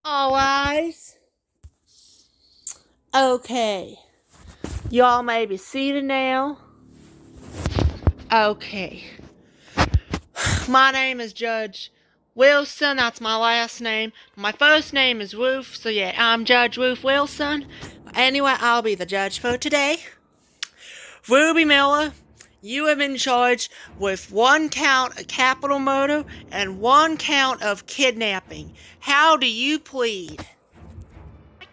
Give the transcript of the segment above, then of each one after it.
All eyes. Okay. Y'all may be seated now. Okay. My name is Judge Wilson. That's my last name. My first name is Ruth. So yeah, I'm Judge Ruth Wilson. Anyway, I'll be the judge for today. Ruby Miller, you have been charged with 1 count of capital murder and 1 count of kidnapping. How do you plead?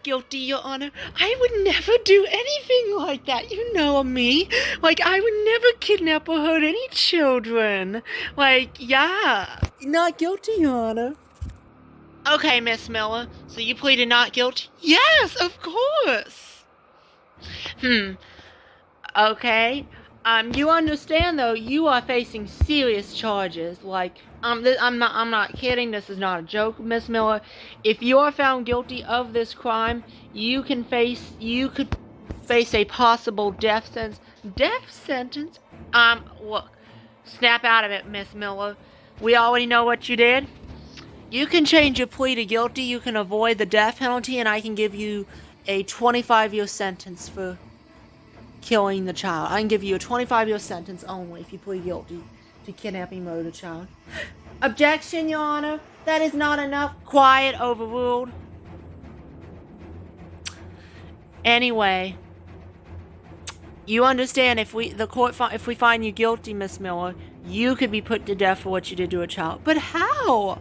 Guilty, Your Honor. I would never do anything like that. You know me. I would never kidnap or hurt any children. Yeah. Not guilty, Your Honor. Okay, Miss Miller. So you pleaded not guilty? Yes, of course. Okay. You understand though, you are facing serious charges. I'm not kidding. This is not a joke, Miss Miller. If you are found guilty of this crime, you could face a possible death sentence. Death sentence? Look, snap out of it, Miss Miller. We already know what you did. You can change your plea to guilty. You can avoid the death penalty, and I can give you a 25-year sentence for killing the child. I can give you a 25-year sentence only if you plead guilty to kidnapping, murder, child. Objection, Your Honor. That is not enough. Quiet, overruled. Anyway, you understand if we find you guilty, Miss Miller, you could be put to death for what you did to a child. But how?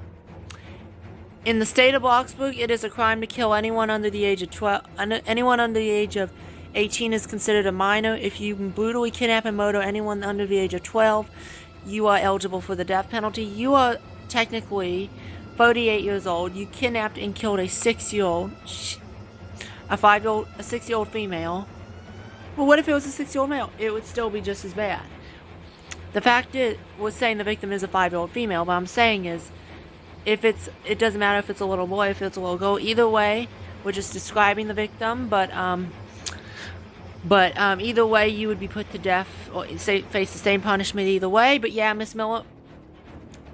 In the state of Bloxburg, it is a crime to kill anyone under the age of 12. Anyone under the age of 18 is considered a minor. If you brutally kidnap and murder anyone under the age of 12, you are eligible for the death penalty. You are technically 38 years old. You kidnapped and killed a 6-year-old, a 6-year-old female. Well, what if it was a 6-year-old male? It would still be just as bad. The fact is, we're saying the victim is a 5-year-old female. What I'm saying is, it doesn't matter if it's a little boy, if it's a little girl. Either way, we're just describing the victim, but either way, you would be put to death or face the same punishment either way. But yeah, Miss Miller,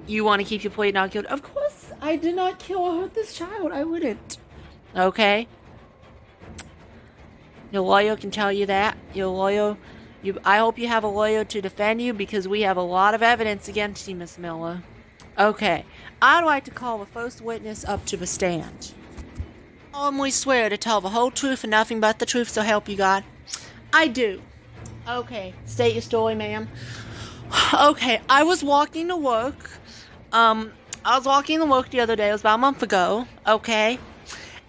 you want to keep your plea not guilty? Of course, I did not kill or hurt this child. I wouldn't. Okay? Your lawyer can tell you that. Your lawyer, I hope you have a lawyer to defend you because we have a lot of evidence against you, Miss Miller. Okay. I'd like to call the first witness up to the stand. I solemnly swear to tell the whole truth and nothing but the truth, so help you God. I do. Okay, state your story, ma'am. Okay, I was walking to work. The other day. It was about a month ago. Okay,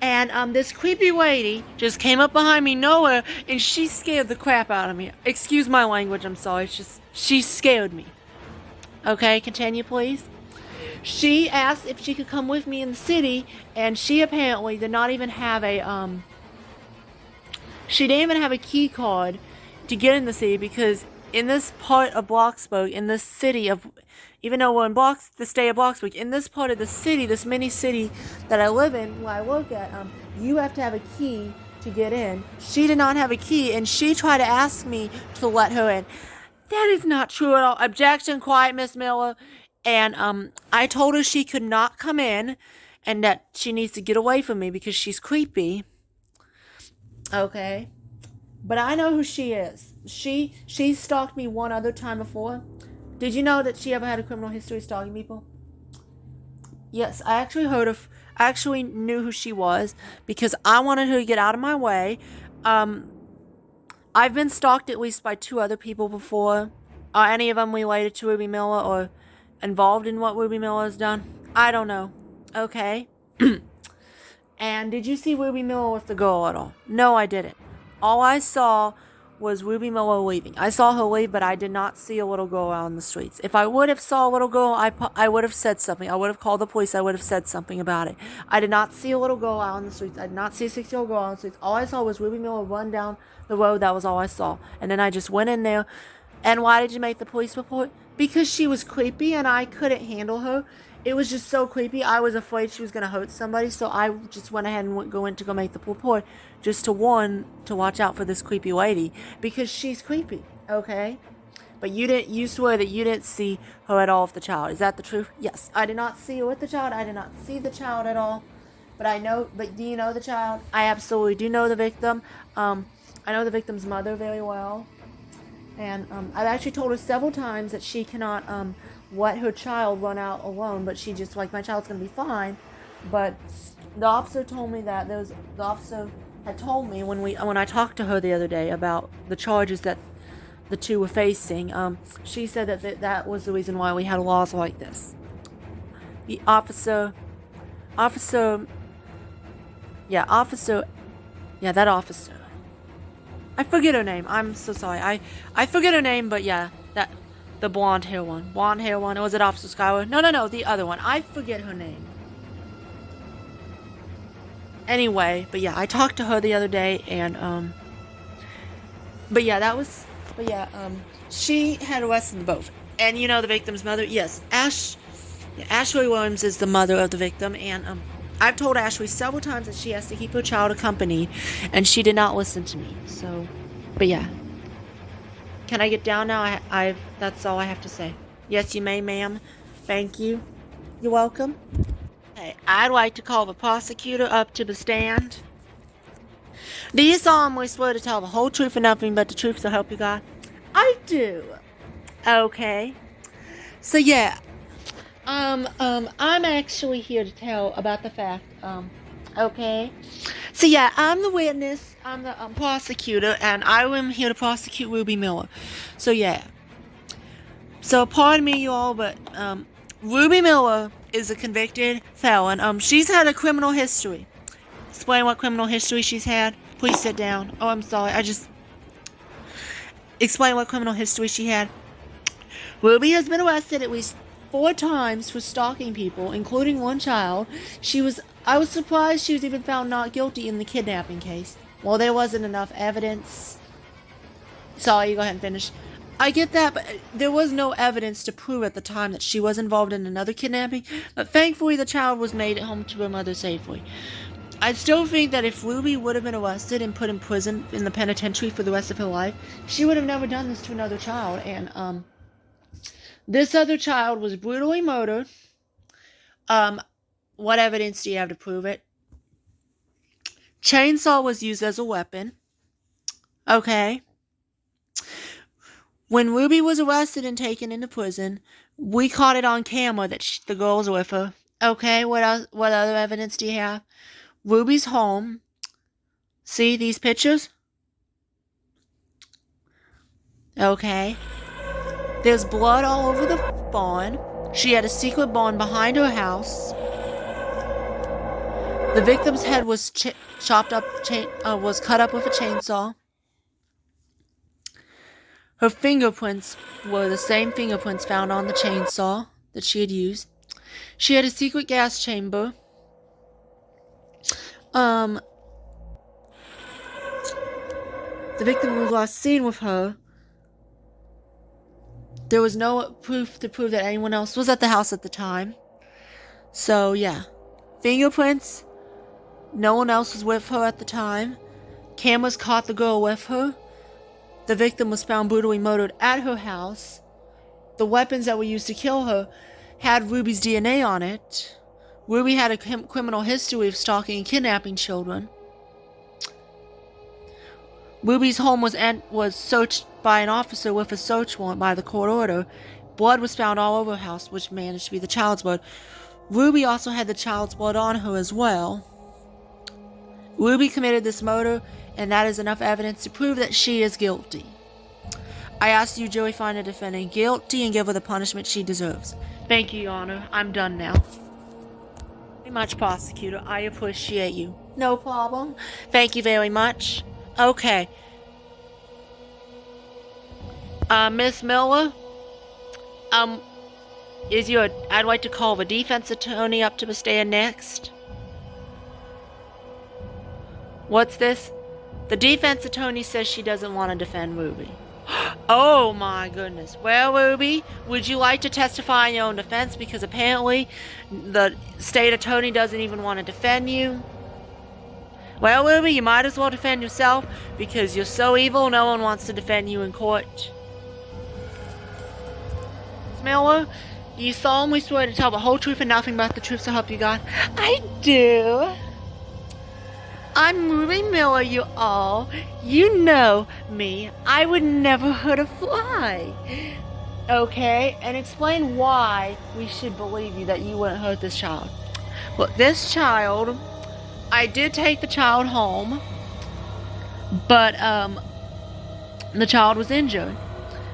and this creepy lady just came up behind me nowhere, and she scared the crap out of me. Excuse my language. I'm sorry. It's just she scared me. Okay, continue, please. She asked if she could come with me in the city, and she apparently did not even have she didn't even have a key card to get in the city, because in this part of Bloxburg, in this city of, even though we're in the state of Bloxburg, in this part of the city, this mini city that I live in, where I work at, you have to have a key to get in. She did not have a key, and she tried to ask me to let her in. That is not true at all. Objection, quiet, Miss Miller. And I told her she could not come in and that she needs to get away from me because she's creepy. Okay. But I know who she is. She stalked me one other time before. Did you know that she ever had a criminal history stalking people? Yes, I actually knew who she was because I wanted her to get out of my way. I've been stalked at least by 2 other people before. Are any of them related to Ruby Miller or involved in what Ruby Miller has done? I don't know. Okay. And did you see Ruby Miller with the girl at all? No, I didn't. All I saw was Ruby Miller leaving. I saw her leave, but I did not see a little girl out on the streets. If I would have saw a little girl, I would have said something. I would have called the police. I would have said something about it. I did not see a little girl out on the streets. I did not see a 6-year-old girl on the streets. All I saw was Ruby Miller run down the road. That was all I saw. And then I just went in there. And why did you make the police report? Because she was creepy and I couldn't handle her. It was just so creepy. I was afraid she was going to hurt somebody, so I just went ahead and went to go make the report just to watch out for this creepy lady because she's creepy, okay? But you swear that you didn't see her at all with the child. Is that the truth? Yes. I did not see her with the child. I did not see the child at all. But do you know the child? I absolutely do know the victim. I know the victim's mother very well. And I've actually told her several times that she cannot let her child run out alone, but she just, like, my child's going to be fine. But the officer told me that the officer had told me when I talked to her the other day about the charges that the two were facing. She said that was the reason why we had laws like this. The officer, that officer. I forget her name. I'm so sorry. I forget her name, but yeah, the blonde hair one. Or was it Officer Schuyler? No, the other one. I forget her name. Anyway, but yeah, I talked to her the other day, and she had arrested them both. And you know the victim's mother? Yes, Ashley Williams is the mother of the victim, and I've told Ashley several times that she has to keep her child accompanied, and she did not listen to me. So, but yeah. Can I get down now? That's all I have to say. Yes, you may, ma'am. Thank you. You're welcome. Okay, I'd like to call the prosecutor up to the stand. Do you solemnly swear to tell the whole truth and nothing but the truth, so help you God? I do. Okay. So yeah. I'm actually here to tell about the fact, okay? So yeah, I'm the witness, I'm the prosecutor, and I am here to prosecute Ruby Miller. So yeah. So pardon me, you all, but, Ruby Miller is a convicted felon. She's had a criminal history. Explain what criminal history she's had. Please sit down. Oh, I'm sorry, explain what criminal history she had. Ruby has been arrested at least 4 times for stalking people, including one child. I was surprised she was even found not guilty in the kidnapping case. Well, there wasn't enough evidence. Sorry, you go ahead and finish. I get that, but there was no evidence to prove at the time that she was involved in another kidnapping, but thankfully the child was made home to her mother safely. I still think that if Ruby would have been arrested and put in prison in the penitentiary for the rest of her life, she would have never done this to another child, and, this other child was brutally murdered. What evidence do you have to prove it? Chainsaw was used as a weapon. Okay. When Ruby was arrested and taken into prison, we caught it on camera that the girl was with her. Okay, what other evidence do you have? Ruby's home. See these pictures? Okay. There's blood all over the barn. She had a secret barn behind her house. The victim's head was cut up with a chainsaw. Her fingerprints were the same fingerprints found on the chainsaw that she had used. She had a secret gas chamber. The victim was last seen with her. There was no proof to prove that anyone else was at the house at the time. So, yeah. Fingerprints. No one else was with her at the time. Cameras caught the girl with her. The victim was found brutally murdered at her house. The weapons that were used to kill her had Ruby's DNA on it. Ruby had a criminal history of stalking and kidnapping children. Ruby's home was searched by an officer with a search warrant by the court order. Blood was found all over her house, which managed to be the child's blood. Ruby also had the child's blood on her as well. Ruby committed this murder, and that is enough evidence to prove that she is guilty. I ask you, jury, find the defendant guilty and give her the punishment she deserves. Thank you, Your Honor. I'm done now. Very much, prosecutor. I appreciate you. No problem. Thank you very much. Okay. Miss Miller, I'd like to call the defense attorney up to the stand next. What's this? The defense attorney says she doesn't want to defend Ruby. Oh my goodness. Well, Ruby, would you like to testify in your own defense? Because apparently the state attorney doesn't even want to defend you. Well, Ruby, you might as well defend yourself because you're so evil no one wants to defend you in court. Miss Miller, do you solemnly swear to tell the whole truth and nothing but the truth, so help you God? I do. I'm Ruby Miller, you all. You know me. I would never hurt a fly. Okay, and explain why we should believe you that you wouldn't hurt this child. Well, this child, I did take the child home, but the child was injured.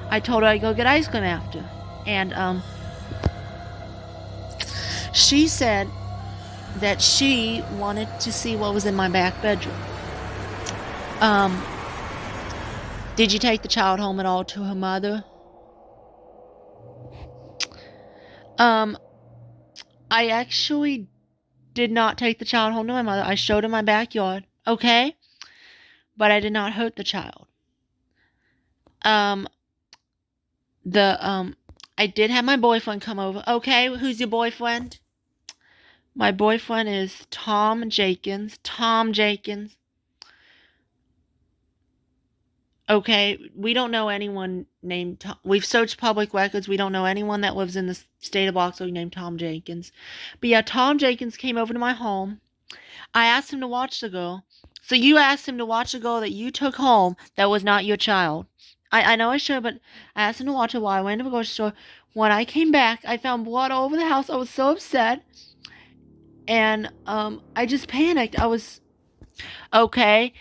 I told her I'd go get ice cream after, and she said that she wanted to see what was in my back bedroom. Did you take the child home at all to her mother? I actually did not take the child home to my mother. I showed her my backyard, okay? But I did not hurt the child. I did have my boyfriend come over. Okay, who's your boyfriend? My boyfriend is Tom Jenkins. Tom Jenkins. Okay, we don't know anyone named Tom. We've searched public records. We don't know anyone that lives in the state of Oxford named Tom Jenkins. But yeah, Tom Jenkins came over to my home. I asked him to watch the girl. So you asked him to watch the girl that you took home that was not your child. I know I should, but I asked him to watch her while I went to the grocery store. When I came back, I found blood all over the house. I was so upset. And I just panicked. I was okay.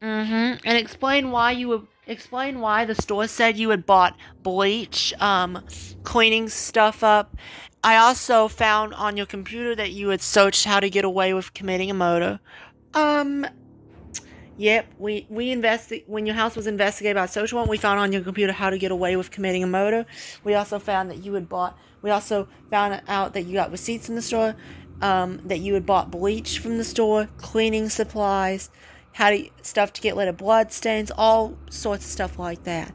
And explain why the store said you had bought bleach, cleaning stuff up. I also found on your computer that you had searched how to get away with committing a murder. Yep, we when your house was investigated by a social warrant, we found on your computer how to get away with committing a murder. We also found that we also found out that you got receipts from the store, that you had bought bleach from the store, cleaning supplies, stuff to get rid of blood stains, all sorts of stuff like that.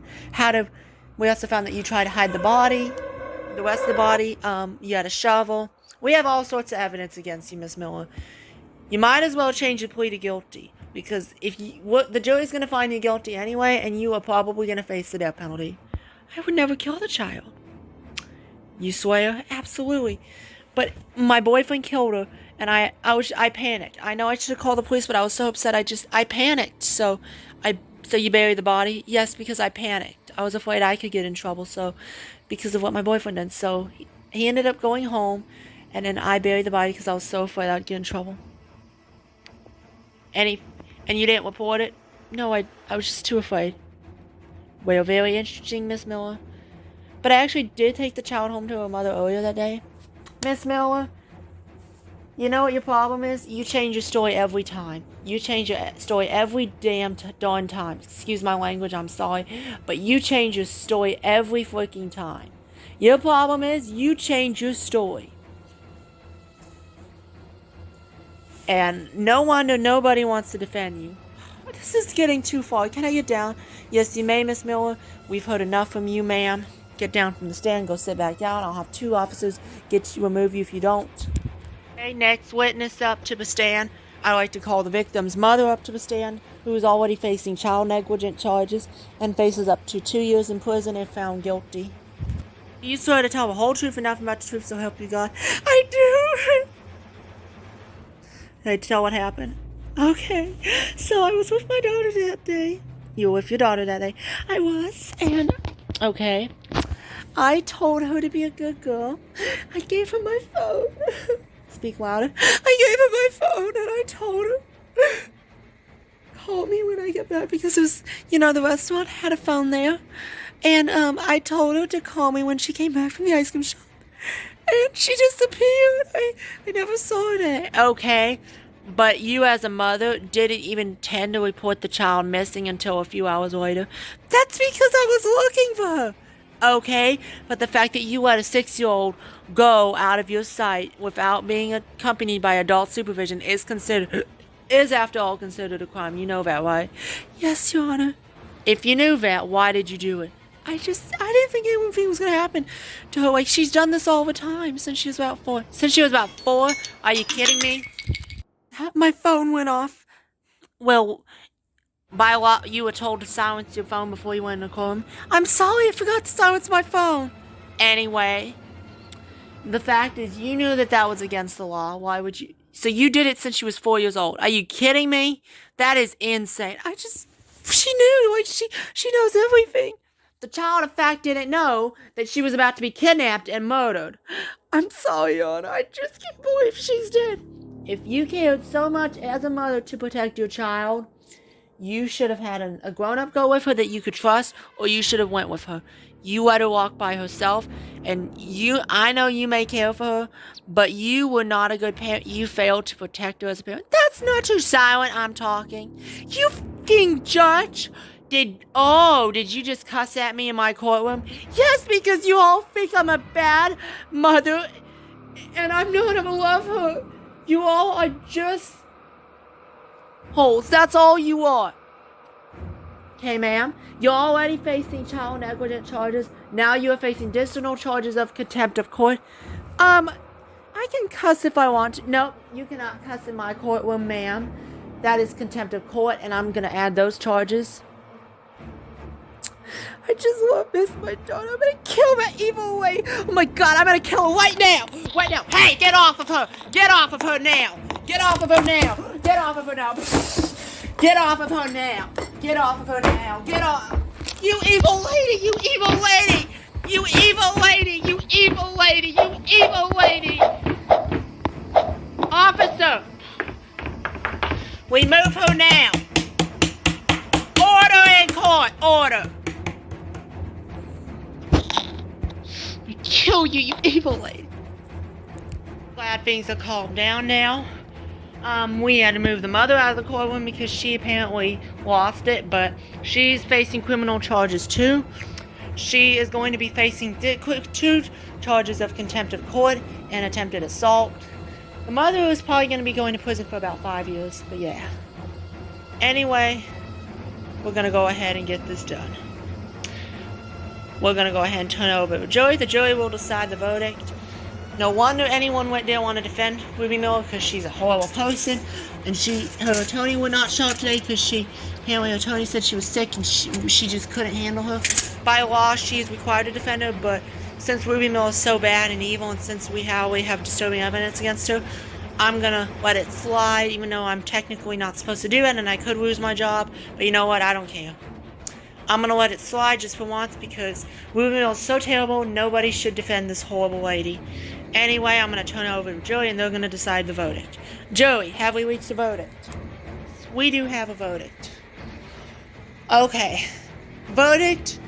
We also found that you tried to hide the rest of the body. You had a shovel. We have all sorts of evidence against you, Miss Miller. You might as well change your plea to guilty, because the jury's going to find you guilty anyway, and you are probably going to face the death penalty. I would never kill the child. You swear? Absolutely. But my boyfriend killed her, and I panicked. I know I should have called the police, but I was so upset. I panicked. So you buried the body? Yes, because I panicked. I was afraid I could get in trouble. So because of what my boyfriend did. So he ended up going home, and then I buried the body because I was so afraid I'd get in trouble. And you didn't report it? No, I was just too afraid. Well, very interesting, Miss Miller. But I actually did take the child home to her mother earlier that day. Miss Miller, you know what your problem is? You change your story every time. You change your story every darn time. Excuse my language, I'm sorry. But you change your story every freaking time. Your problem is you change your story. And no wonder nobody wants to defend you. This is getting too far. Can I get down? Yes, you may, Miss Miller. We've heard enough from you, ma'am. Get down from the stand. Go sit back down. I'll have 2 officers remove you if you don't. Okay, next witness up to the stand. I'd like to call the victim's mother up to the stand, who is already facing child negligence charges and faces up to 2 years in prison if found guilty. You swear to tell the whole truth and nothing but the truth, so help you God. I do. Can I tell what happened? Okay, so I was with my daughter that day. You were with your daughter that day. I was, and okay, I told her to be a good girl. I gave her my phone. Speak louder. I gave her my phone, and I told her, call me when I get back, because it was, the restaurant had a phone there. And I told her to call me when she came back from the ice cream shop. And she disappeared. I never saw her. Okay, but you as a mother didn't even intend to report the child missing until a few hours later. That's because I was looking for her. Okay, but the fact that you let a 6-year-old go out of your sight without being accompanied by adult supervision is after all considered a crime. You know that, right? Yes, Your Honor. If you knew that, why did you do it? I didn't think anything was going to happen to her. Like, she's done this all the time since she was about 4. Since she was about 4? Are you kidding me? My phone went off. Well, by law, you were told to silence your phone before you went in the courtroom. I'm sorry, I forgot to silence my phone. Anyway, the fact is, you knew that was against the law. Why would you? So you did it since she was 4 years old. Are you kidding me? That is insane. She knew. Like, she knows everything. The child, in fact, didn't know that she was about to be kidnapped and murdered. I'm sorry, Anna. I just can't believe she's dead. If you cared so much as a mother to protect your child, you should have had a grown-up go with her that you could trust, or you should have went with her. You let her walk by herself, and I know you may care for her, but you were not a good parent. You failed to protect her as a parent. That's not too silent, I'm talking. You fucking judge. Did you just cuss at me in my courtroom? Yes, because you all think I'm a bad mother, and I'm not gonna love her. You all are just holes. That's all you are. Okay, ma'am. You're already facing child negligence charges. Now you are facing additional charges of contempt of court. I can cuss if I want to. No, you cannot cuss in my courtroom, ma'am. That is contempt of court, and I'm gonna add those charges. I just love this, my daughter. I'm gonna kill that evil lady. Oh my God, I'm gonna kill her right now. Right now. Hey, get off of her. Get off of her now. Get off of her now. Get off of her now. Get off of her now. Get off of her now. Get off. You evil lady. You evil lady. You evil lady. You evil lady. You evil lady. Officer. We move her now. Order in court. Order. I kill you, you evil lady. Glad things are calmed down now. We had to move the mother out of the courtroom because she apparently lost it, but she's facing criminal charges too. She is going to be facing 2 charges of contempt of court and attempted assault. The mother is probably going to be going to prison for about 5 years, but yeah. Anyway, we're going to go ahead and get this done. We're going to go ahead and turn it over to the jury. The jury will decide the verdict. No wonder anyone didn't want to defend Ruby Miller, because she's a horrible person. And her attorney would not show up today because apparently her attorney said she was sick and she just couldn't handle her. By law, she is required to defend her, but since Ruby Miller is so bad and evil, and since we have disturbing evidence against her, I'm going to let it slide, even though I'm technically not supposed to do it and I could lose my job. But you know what? I don't care. I'm going to let it slide just for once because Ruby Miller is so terrible, nobody should defend this horrible lady. Anyway, I'm going to turn it over to jury and they're going to decide the verdict. Jury, have we reached a verdict? We do have a verdict. Okay. Verdict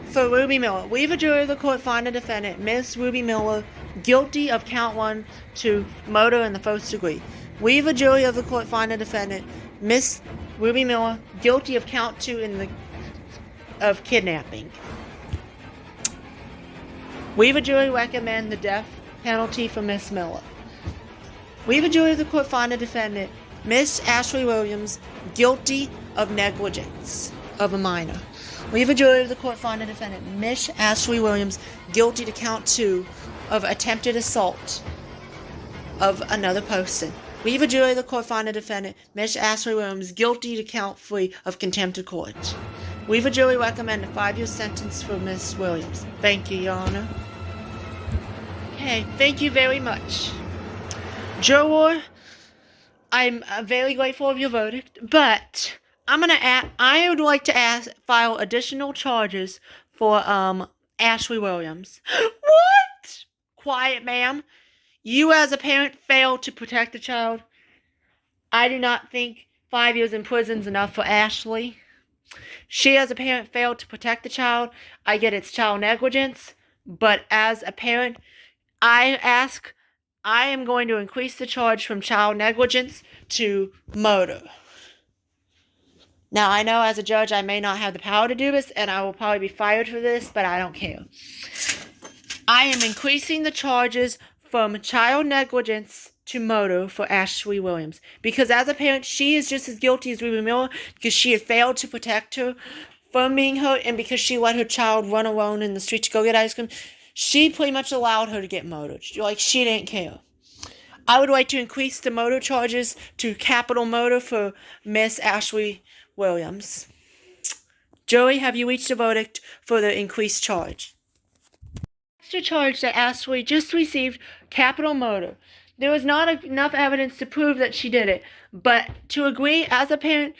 for Ruby Miller. We, the jury of the court, find the defendant, Miss Ruby Miller, guilty of count 1 to murder in the first degree. We, the jury of the court, find the defendant, Miss Ruby Miller, guilty of count 2 of kidnapping. We, the jury, recommend the death penalty for Miss Miller. We, the jury of the court, find the defendant, Miss Ashley Williams, guilty of negligence of a minor. We, the jury of the court, find the defendant, Miss Ashley Williams, guilty to count 2 of attempted assault of another person. We, the jury of the court, find the defendant, Miss Ashley Williams, guilty to count 3 of contempt of court. We, the jury, recommend a 5-year sentence for Miss Williams. Thank you, Your Honor. Okay, thank you very much. Juror, I'm very grateful of your verdict, but I would like to file additional charges for Ashley Williams. What? Quiet, ma'am. You as a parent failed to protect the child. I do not think 5 years in prison is enough for Ashley. She as a parent failed to protect the child. I get it's child negligence, but as a parent, I am going to increase the charge from child negligence to murder. Now, I know as a judge I may not have the power to do this, and I will probably be fired for this, but I don't care. I am increasing the charges from child negligence to murder for Ashley Williams. Because as a parent, she is just as guilty as Ruby Miller because she had failed to protect her from being hurt, and because she let her child run alone in the street to go get ice cream, she pretty much allowed her to get murdered. Like, she didn't care. I would like to increase the murder charges to capital murder for Miss Ashley Williams. Jury, have you reached a verdict for the increased charge? The charge that Ashley just received, capital murder. There was not enough evidence to prove that she did it. But to agree as a parent,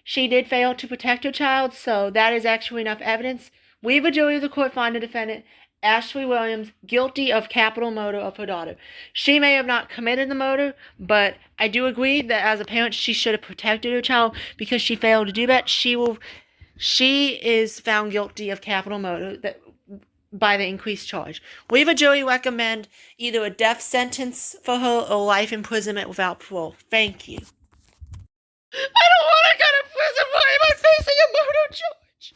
she did fail to protect her child, so that is actually enough evidence. We, the jury of the court, find the defendant, Ashley Williams, guilty of capital murder of her daughter. She may have not committed the murder, but I do agree that as a parent, she should have protected her child because she failed to do that. She is found guilty of capital murder by the increased charge. We, the jury, recommend either a death sentence for her or life imprisonment without parole. Thank you. I don't want to go to prison. Why am I facing a murder charge?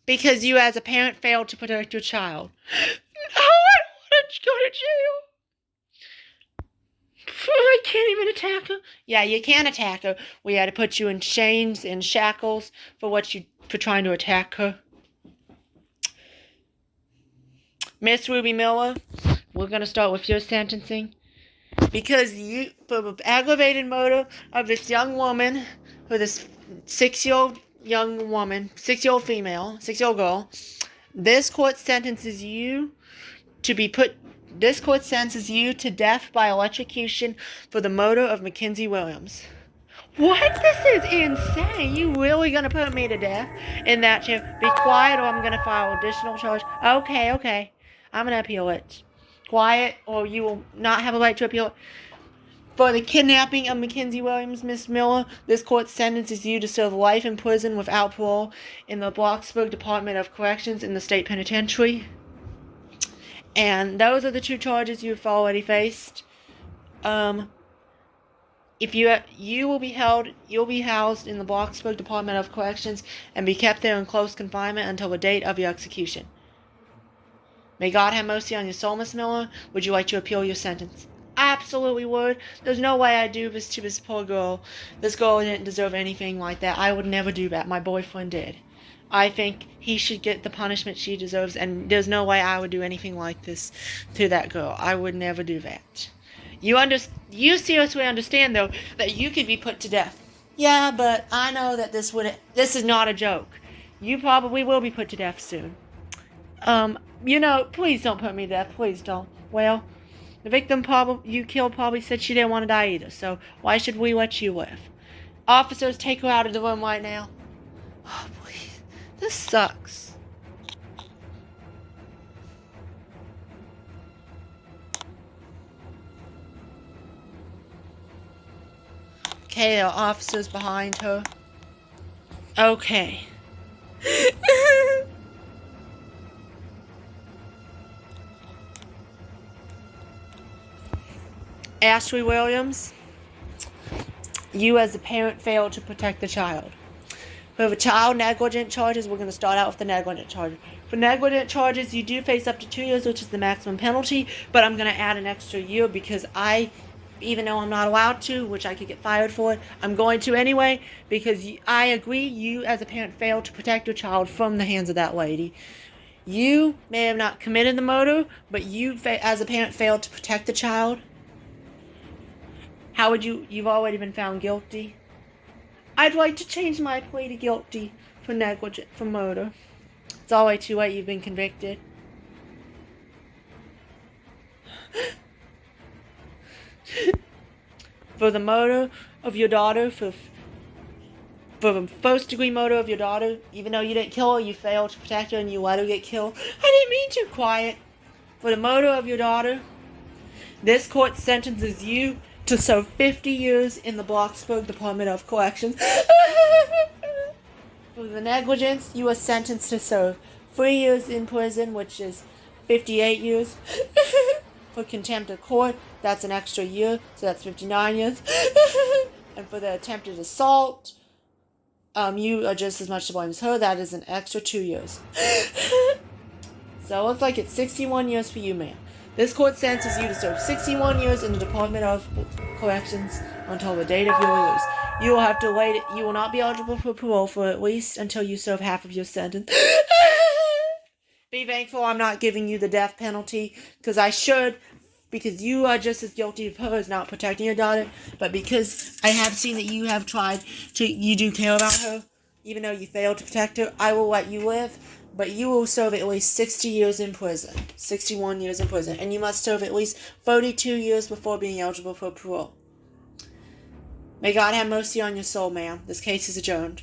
Because you, as a parent, failed to protect your child. No, I don't want to go to jail. I can't even attack her. Yeah, you can attack her. We had to put you in chains and shackles for trying to attack her. Miss Ruby Miller, we're going to start with your sentencing. Because for the aggravated murder of this young woman, for this 6-year-old young woman, 6-year-old female, 6-year-old girl, this court sentences you to death by electrocution for the murder of Mackenzie Williams. What? This is insane. You really gonna put me to death in that chair? Be quiet or I'm gonna file additional charge. Okay. I'm gonna appeal it. Quiet or you will not have a right to appeal it. For the kidnapping of Mackenzie Williams, Miss Miller, this court sentences you to serve life in prison without parole in the Bloxburg Department of Corrections in the state penitentiary. And those are the 2 charges you've already faced. If you'll be housed in the Bloxburg Department of Corrections and be kept there in close confinement until the date of your execution. May God have mercy on your soul, Miss Miller. Would you like to appeal your sentence? I absolutely would. There's no way I'd do this to this poor girl. This girl didn't deserve anything like that. I would never do that. My boyfriend did. I think he should get the punishment she deserves, and there's no way I would do anything like this to that girl. I would never do that. You seriously understand, though, that you could be put to death. Yeah, but I know that this is not a joke. You probably will be put to death soon. Please don't put me to death. Please don't. Well, the victim you killed probably said she didn't want to die either, so why should we let you live? Officers, take her out of the room right now. Oh, please. This sucks. Okay, there are officers behind her. Okay. Ashley Williams, you as a parent failed to protect the child. For the child negligent charges, we're going to start out with the negligent charges. For negligent charges, you do face up to 2 years, which is the maximum penalty, but I'm going to add an extra year because even though I'm not allowed to, which I could get fired for it, I'm going to anyway because I agree you as a parent failed to protect your child from the hands of that lady. You may have not committed the murder, but you as a parent failed to protect the child. How would you've already been found guilty? I'd like to change my plea to guilty for murder. It's already too late, you've been convicted. For the murder of your daughter, for the first degree murder of your daughter, even though you didn't kill her, you failed to protect her and you let her get killed. I didn't mean to. Quiet. For the murder of your daughter, this court sentences you to serve 50 years in the Bloxburg Department of Corrections. For the negligence, you are sentenced to serve 3 years in prison, which is 58 years. For contempt of court, that's an extra year, so that's 59 years. And for the attempted assault, you are just as much to blame as her. That is an extra 2 years. So it looks like it's 61 years for you, ma'am. This court sentences you to serve 61 years in the Department of Corrections until the date of your release. You will have to wait. You will not be eligible for parole for at least until you serve half of your sentence. Be thankful I'm not giving you the death penalty, because I should, because you are just as guilty of her as not protecting your daughter, but because I have seen that you have tried to, you do care about her, even though you failed to protect her, I will let you live, but you will serve at least 60 years in prison. 61 years in prison. And you must serve at least 32 years before being eligible for parole. May God have mercy on your soul, ma'am. This case is adjourned.